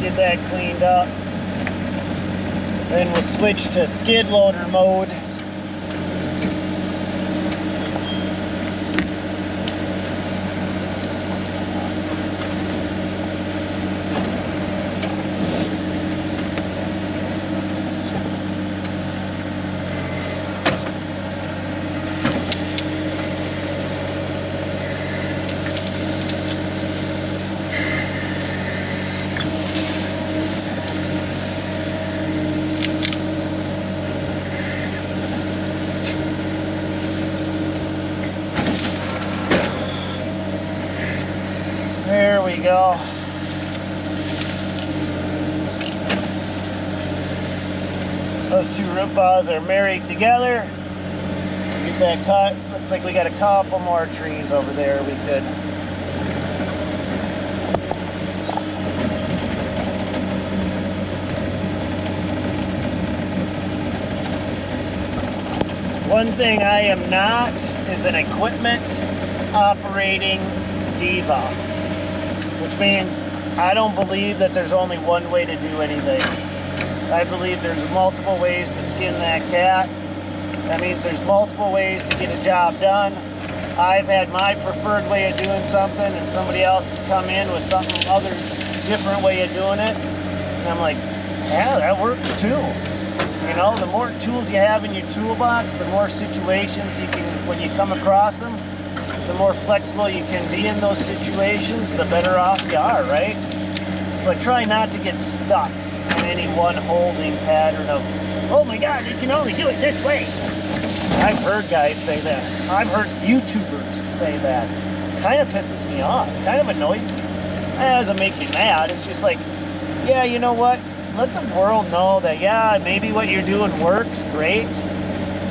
get that cleaned up. Then we'll switch to skid loader mode. There we go. Those two root balls are married together. Get that cut. Looks like we got a couple more trees over there we could. One thing I am not is an equipment operating diva, which means I don't believe that there's only one way to do anything. I believe there's multiple ways to skin that cat. That means there's multiple ways to get a job done. I've had my preferred way of doing something, and somebody else has come in with something other different way of doing it, and I'm like, yeah, that works too. You know, the more tools you have in your toolbox, the more situations you can, when you come across them, the more flexible you can be in those situations, the better off you are, right? So I try not to get stuck in any one holding pattern of, oh my God, you can only do it this way. I've heard guys say that. I've heard YouTubers say that. Kind of pisses me off. Kind of annoys me. It doesn't make me mad. It's just like, yeah, you know what? Let the world know that, yeah, maybe what you're doing works, great,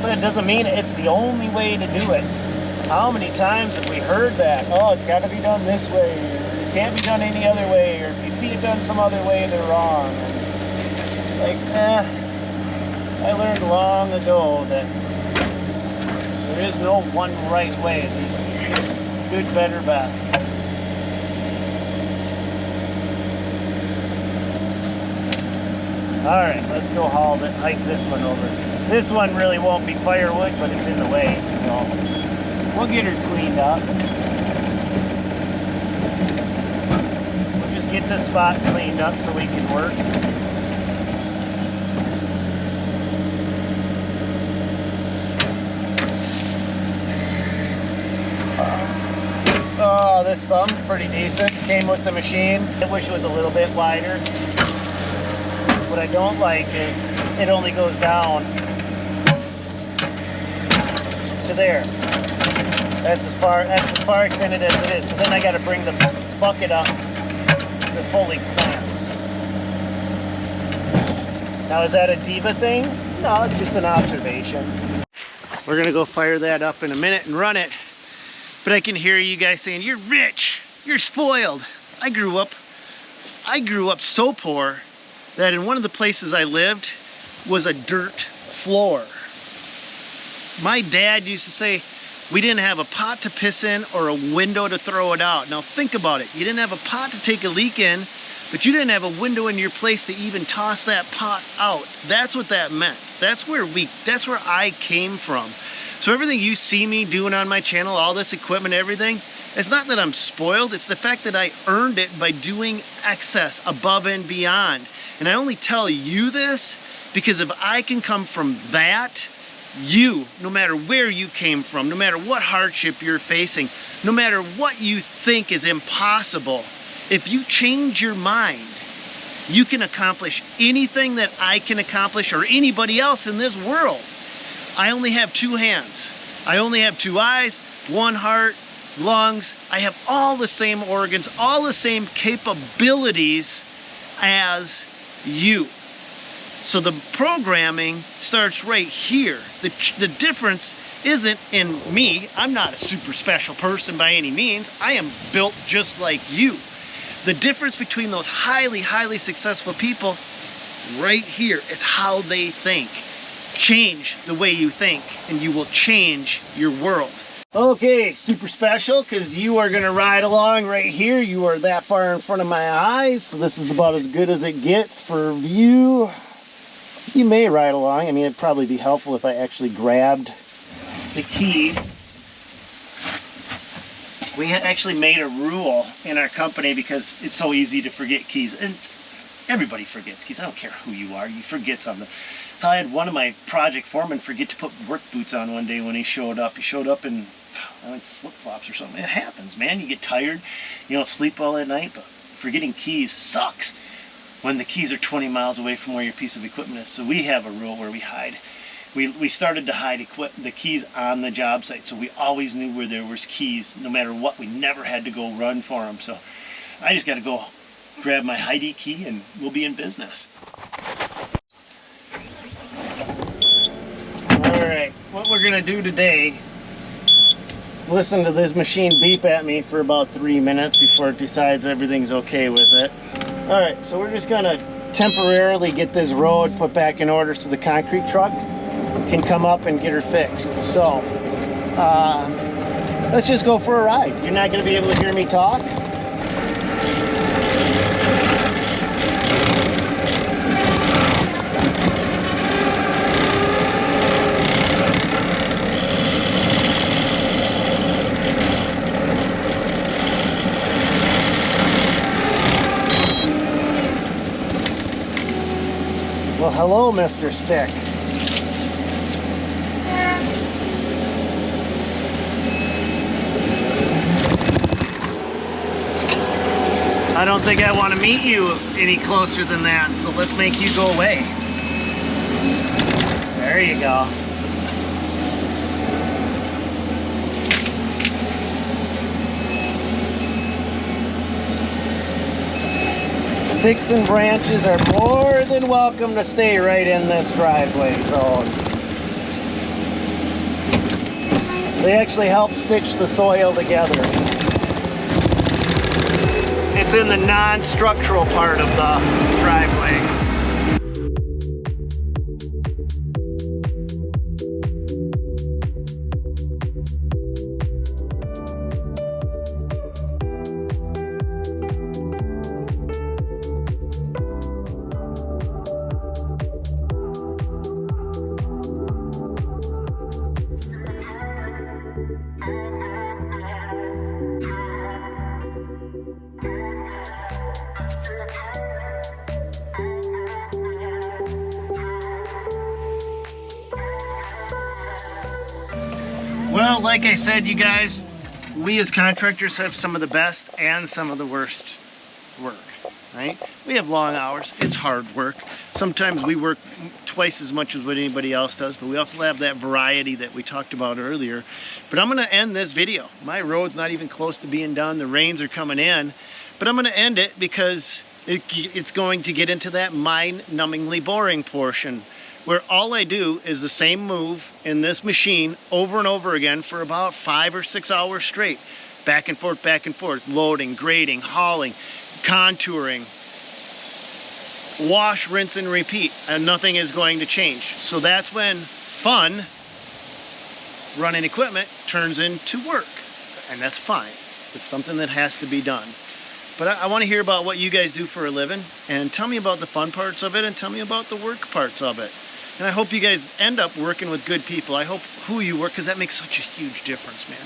but it doesn't mean it's the only way to do it. How many times have we heard that? Oh, it's got to be done this way, or it can't be done any other way, or if you see it done some other way, they're wrong. And it's like, I learned long ago that there is no one right way. There's just good, better, best. All right, let's go hike this one over. This one really won't be firewood, but it's in the way, so we'll get her cleaned up. We'll just get this spot cleaned up so we can work. Oh, this thumb's pretty decent. Came with the machine. I wish it was a little bit wider. What I don't like is it only goes down to there. That's as far extended as it is. So then I got to bring the bucket up to fully clamp. Now, is that a diva thing? No, it's just an observation. We're gonna go fire that up in a minute and run it. But I can hear you guys saying, "You're rich, you're spoiled." I grew up so poor that in one of the places I lived was a dirt floor. My dad used to say, we didn't have a pot to piss in or a window to throw it out. Now think about it. You didn't have a pot to take a leak in, but you didn't have a window in your place to even toss that pot out. That's what that meant. That's where I came from. So everything you see me doing on my channel, all this equipment, everything, it's not that I'm spoiled, it's the fact that I earned it by doing excess, above and beyond. And I only tell you this because if I can come from that, you, no matter where you came from, no matter what hardship you're facing, no matter what you think is impossible, if you change your mind, you can accomplish anything that I can accomplish or anybody else in this world. I only have two hands. I only have two eyes, one heart, lungs. I have all the same organs, all the same capabilities as you. So the programming starts right here. The difference isn't in me. I'm not a super special person by any means. I am built just like you. The difference between those highly, highly successful people right here, it's how they think. Change the way you think and you will change your world. Okay, super special because you are going to ride along right here. You are that far in front of my eyes, so this is about as good as it gets for view. You may ride along. I mean, it'd probably be helpful if I actually grabbed the key. We actually made a rule in our company because it's so easy to forget keys. And everybody forgets keys. I don't care who you are. You forget something. I had one of my project foremen forget to put work boots on one day when he showed up. He showed up in, I think, flip-flops or something. It happens, man. You get tired. You don't sleep well at night, but forgetting keys sucks when the keys are 20 miles away from where your piece of equipment is. So we have a rule where we hide. We started to hide the keys on the job site, so we always knew where there was keys, no matter what. We never had to go run for them. So I just got to go grab my Heidi key and we'll be in business. Alright, what we're going to do today is listen to this machine beep at me for about 3 minutes before it decides everything's okay with it. Alright, so we're just going to temporarily get this road put back in order so the concrete truck can come up and get her fixed. So, let's just go for a ride. You're not going to be able to hear me talk. Well, hello, Mr. Stick. I don't think I want to meet you any closer than that, so let's make you go away. There you go. Sticks and branches are more than welcome to stay right in this driveway zone. They actually help stitch the soil together. It's in the non-structural part of the driveway. Well, like I said, you guys, we as contractors have some of the best and some of the worst work, right? We have long hours. It's hard work. Sometimes we work twice as much as what anybody else does, but we also have that variety that we talked about earlier. But I'm going to end this video. My road's not even close to being done. The rains are coming in, but I'm going to end it because it's going to get into that mind-numbingly boring portion, where all I do is the same move in this machine over and over again for about 5 or 6 hours straight. Back and forth, loading, grading, hauling, contouring, wash, rinse, and repeat, and nothing is going to change. So that's when fun, running equipment, turns into work. And that's fine. It's something that has to be done. But I want to hear about what you guys do for a living, and tell me about the fun parts of it, and tell me about the work parts of it. And I hope you guys end up working with good people. I hope who you work, because that makes such a huge difference, man.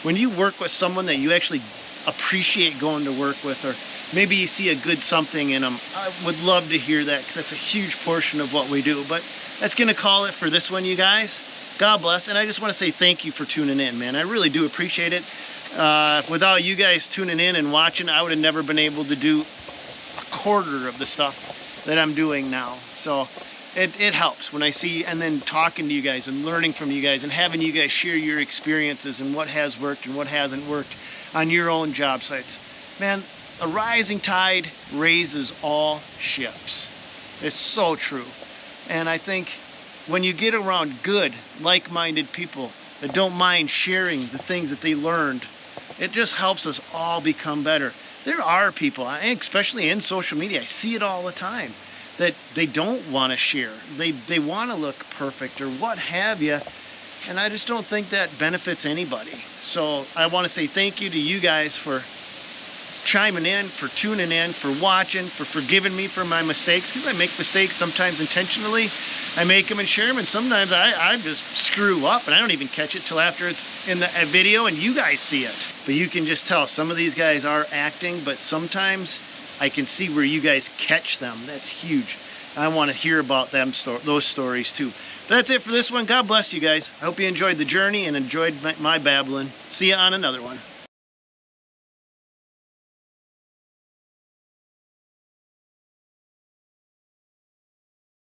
When you work with someone that you actually appreciate going to work with, or maybe you see a good something in them, I would love to hear that, because that's a huge portion of what we do. But that's going to call it for this one, you guys. God bless. And I just want to say thank you for tuning in, man. I really do appreciate it. Without you guys tuning in and watching, I would have never been able to do a quarter of the stuff that I'm doing now. So it helps when I see, and then talking to you guys and learning from you guys and having you guys share your experiences and what has worked and what hasn't worked on your own job sites. Man, a rising tide raises all ships. It's so true. And I think when you get around good, like-minded people that don't mind sharing the things that they learned, it just helps us all become better. There are people, especially in social media, I see it all the time, that they don't want to share. They want to look perfect or what have you. And I just don't think that benefits anybody. So I want to say thank you to you guys for chiming in, for tuning in, for watching, for forgiving me for my mistakes, because I make mistakes sometimes intentionally. I make them and share them, and sometimes I just screw up and I don't even catch it till after it's in the video and you guys see it. But you can just tell some of these guys are acting, but sometimes I can see where you guys catch them. That's huge. I want to hear about them, those stories too. But that's it for this one. God bless you guys. I hope you enjoyed the journey and enjoyed my babbling. See you on another one.